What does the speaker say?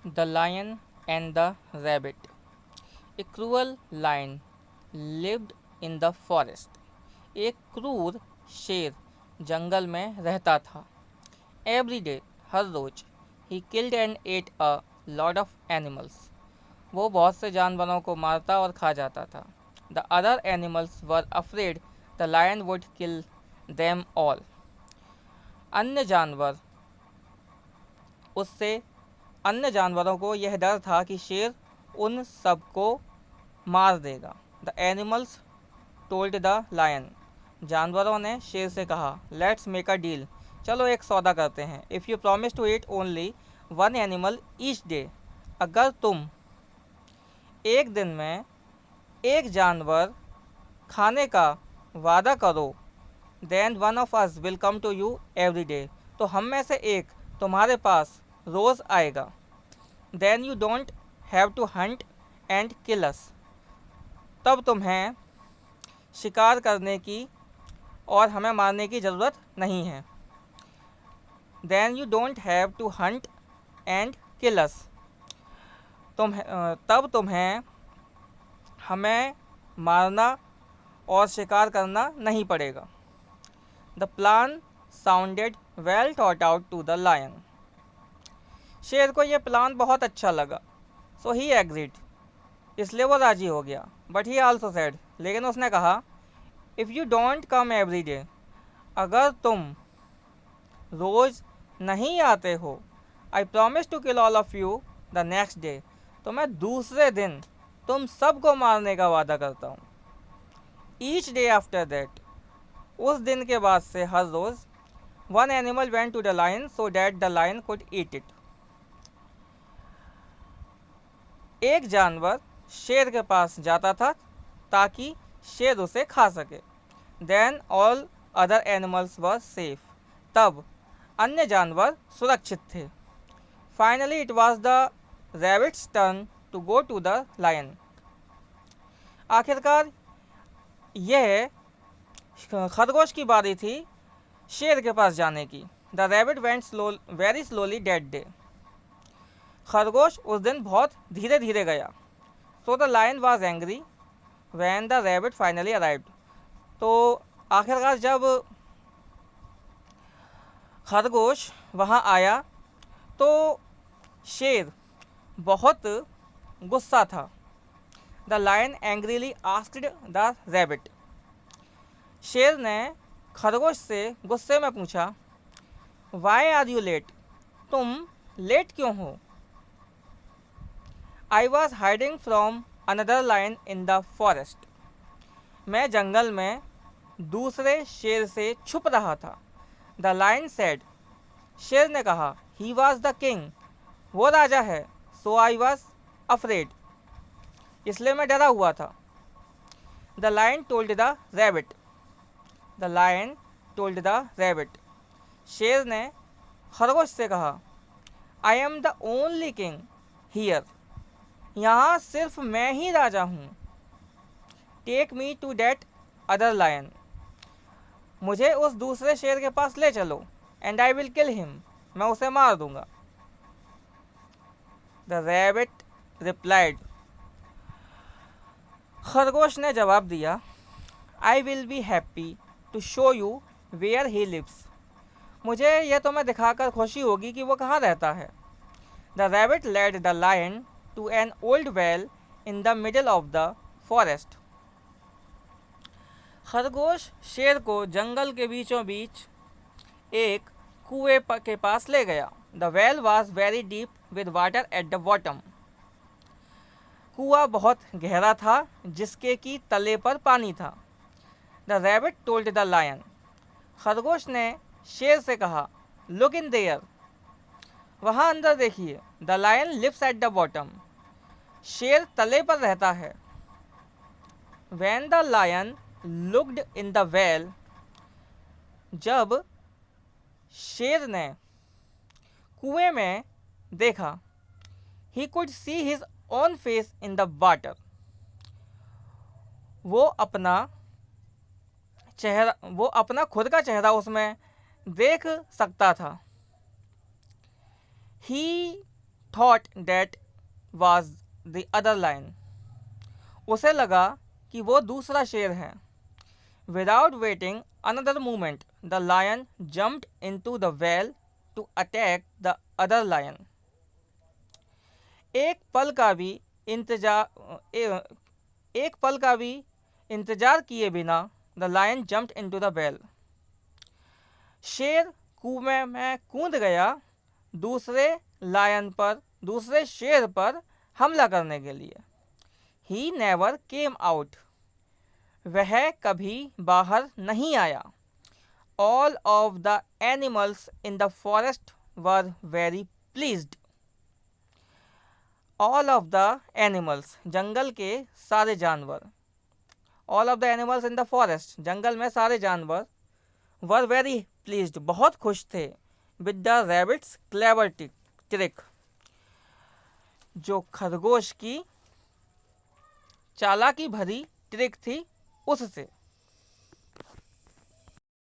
The Lion and the Rabbit. A cruel lion lived in the forest. एक क्रूर शेर जंगल में रहता था. Every day, her rose, he killed and ate a lot of animals. वो बहुत से जानवरों को मारता और खा जाता था. The other animals were afraid the lion would kill them all. अन्य जानवर उससे अन्य जानवरों को यह डर था कि शेर उन सबको मार देगा. The animals told the lion. जानवरों ने शेर से कहा, लेट्स मेक अ डील. चलो एक सौदा करते हैं. If you promise to eat only one animal each day. अगर तुम एक दिन में एक जानवर खाने का वादा करो, then one of us will come to you every day. तो हम में से एक तुम्हारे पास रोज़ आएगा. Then you don't have to hunt and kill us. तब तुम्हें शिकार करने की और हमें मारने की ज़रूरत नहीं है. Then you don't have to hunt and kill us. तब तुम्हें हमें मारना और शिकार करना नहीं पड़ेगा. The plan sounded well thought out to the lion. शेर को यह प्लान बहुत अच्छा लगा. So he agreed. इसलिए वो राजी हो गया. But he also said. लेकिन उसने कहा, if you don't come every day. अगर तुम रोज़ नहीं आते हो, I promise to kill all of you the next day. तो मैं दूसरे दिन तुम सबको मारने का वादा करता हूँ. Each day after that. उस दिन के बाद से हर रोज़ one animal went to the lion so that the lion could eat it. एक जानवर शेर के पास जाता था ताकि शेर उसे खा सके. Then all other animals were safe. तब अन्य जानवर सुरक्षित थे. Finally it was the rabbit's turn to go to the lion. आखिरकार यह खरगोश की बारी थी शेर के पास जाने की. The rabbit went very slowly that day. खरगोश उस दिन बहुत धीरे धीरे गया. So the lion was angry when the rabbit finally arrived. तो आखिरकार जब खरगोश वहाँ आया तो शेर बहुत गुस्सा था. The lion angrily asked the rabbit. शेर ने खरगोश से गुस्से में पूछा, वाई आर यू लेट. तुम लेट क्यों हो. I was hiding from another lion in the forest. मैं जंगल में दूसरे शेर से छुप रहा था. The lion said. शेर ने कहा, ही वॉज द किंग. वो राजा है. So I was afraid. इसलिए मैं डरा हुआ था. The lion told the rabbit. The lion told the rabbit. शेर ने खरगोश से कहा, I am the only king here. यहाँ सिर्फ मैं ही राजा हूँ. Take me to that other lion. मुझे उस दूसरे शेर के पास ले चलो. And I will kill him. मैं उसे मार दूंगा. The rabbit replied. खरगोश ने जवाब दिया, आई will be happy to show you where he lives. मुझे यह तुम्हें दिखाकर खुशी होगी कि वो कहाँ रहता है. The rabbit led the lion to an old well in the middle of the forest. खरगोश शेर को जंगल के बीचों बीच एक कुएं के पास ले गया. The well was very deep with water at the bottom. कुआं बहुत गहरा था जिसके की तले पर पानी था. The rabbit told the lion. खरगोश ने शेर से कहा, लुक इन देयर. वहाँ अंदर देखिए. The lion lives at the bottom. शेर तले पर रहता है. When the lion looked in the well. जब शेर ने कुएं में देखा, he could see his own face in the water. वो अपना खुद का चेहरा उसमें देख सकता था. He thought that was the other lion. उसे लगा कि वो दूसरा शेर है। Without waiting another moment the lion jumped into the well to attack the other lion. एक पल का भी इंतजार किए बिना the lion jumped into the well. शेर कुएं में कूद गया दूसरे शेर पर हमला करने के लिए। He never came out. वह कभी बाहर नहीं आया। All of the animals in the forest were very pleased. All of the animals, जंगल के सारे जानवर। All of the animals in the forest, जंगल में सारे जानवर। वर वेरी प्लीज्ड, बहुत खुश थे। With the rabbit's clever trick, जो खरगोश की चालाकी भरी ट्रिक थी उससे।